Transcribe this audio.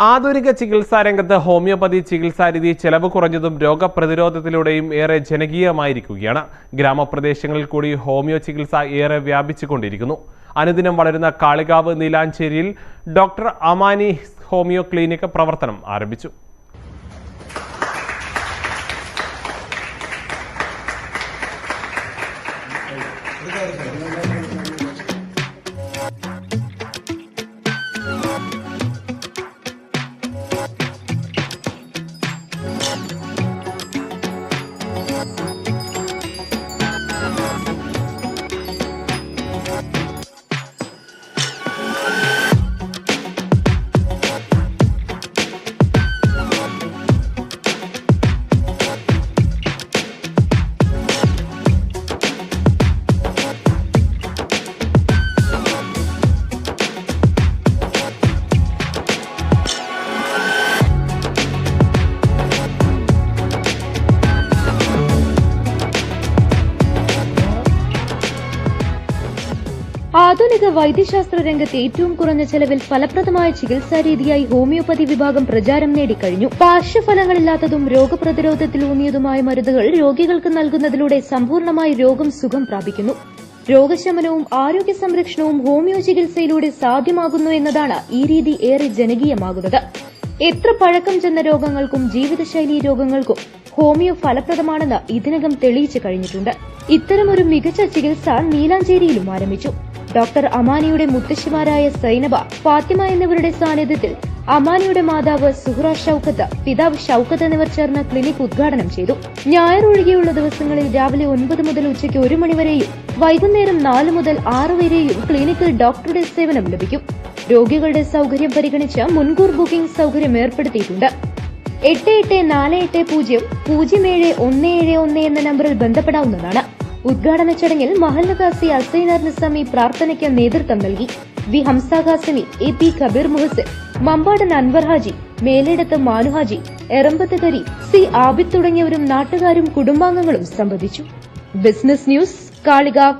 ആധുനിക ചികിത്സാ രംഗത്ത് ഹോമിയോപ്പതി ചികിത്സാരീതി ചെലവ് കുറഞ്ഞതും രോഗപ്രതിരോധത്തിലൂടെയും ഏറെ ജനകീയമായിരിക്കുകയാണ്. ഗ്രാമപ്രദേശങ്ങളിൽ കൂടി ഹോമിയോ ചികിത്സ ഏറെ വ്യാപിച്ചുകൊണ്ടിരിക്കുന്നു. അനുദിനം വളരുന്ന കാളികാവ് നീലാഞ്ചേരിയിൽ ഡോക്ടർ അമാനി ഹോമിയോ ക്ലിനിക് പ്രവർത്തനം ആരംഭിച്ചു. ആധുനിക വൈദ്യശാസ്ത്ര രംഗത്ത് ഏറ്റവും കുറഞ്ഞ ചെലവിൽ ഫലപ്രദമായ ചികിത്സാരീതിയായി ഹോമിയോപ്പതി വിഭാഗം പ്രചാരം നേടിക്കഴിഞ്ഞു. പാർശ്വഫലങ്ങളില്ലാത്തതും രോഗപ്രതിരോധത്തിലൂന്നിയതുമായ മരുന്നുകൾ രോഗികൾക്ക് നൽകുന്നതിലൂടെ സമ്പൂർണ്ണമായി രോഗം സുഖം പ്രാപിക്കുന്നു. രോഗശമനവും ആരോഗ്യ സംരക്ഷണവും ഹോമിയോ ചികിത്സയിലൂടെ സാധ്യമാകുന്നു എന്നതാണ് ഈ രീതി ഏറെ ജനകീയമാകുന്നത്. എത്ര പഴക്കം ചെന്ന രോഗങ്ങൾക്കും ജീവിതശൈലീ രോഗങ്ങൾക്കും ഹോമിയോ ഫലപ്രദമാണെന്ന് ഇതിനകം തെളിയിച്ചു കഴിഞ്ഞിട്ടുണ്ട്. ഇത്തരമൊരു മികച്ച ചികിത്സ നീലാഞ്ചേരിയിലും ആരംഭിച്ചു. ഡോക്ടർ അമാനിയുടെ മുത്തശ്ശിമാരായ സൈനബ, ഫാത്തിമ എന്നിവരുടെ സാന്നിധ്യത്തിൽ അമാനിയുടെ മാതാവ് സുഹ്റ ഷൌക്കത്ത്, പിതാവ് ഷൌക്കത്ത് എന്നിവർ ചേർന്ന് ക്ലിനിക് ഉദ്ഘാടനം ചെയ്തു. ഞായർ ഒഴികെയുള്ള ദിവസങ്ങളിൽ രാവിലെ 9 മുതൽ ഉച്ചയ്ക്ക് 1 മണിവരെയും വൈകുന്നേരം 4 മുതൽ 6 വരെയും ക്ലിനിക്കിൽ ഡോക്ടറുടെ സേവനം ലഭിക്കും. രോഗികളുടെ സൌകര്യം പരിഗണിച്ച് മുൻകൂർ ബുക്കിംഗ് സൌകര്യം ഏർപ്പെടുത്തിയിട്ടുണ്ട്. 8848007171 എന്ന നമ്പറിൽ ബന്ധപ്പെടാവുന്നതാണ്. ഉദ്ഘാടന ചടങ്ങിൽ മഹല്ല് ഖാസി അസൈനാർ നിസാമി പ്രാർത്ഥനയ്ക്ക് നേതൃത്വം നൽകി. വി ഹംസ ഖാസിമി, AP കബീർ മുഹസിൻ, മമ്പാടൻ അൻവർ ഹാജി, മേലേടത്ത് മാനുഹാജി, എറമ്പത്ത് കരി, C ആബിദ് തുടങ്ങിയവരും നാട്ടുകാരും കുടുംബാംഗങ്ങളും സംബന്ധിച്ചു. Business news, Kalikavu.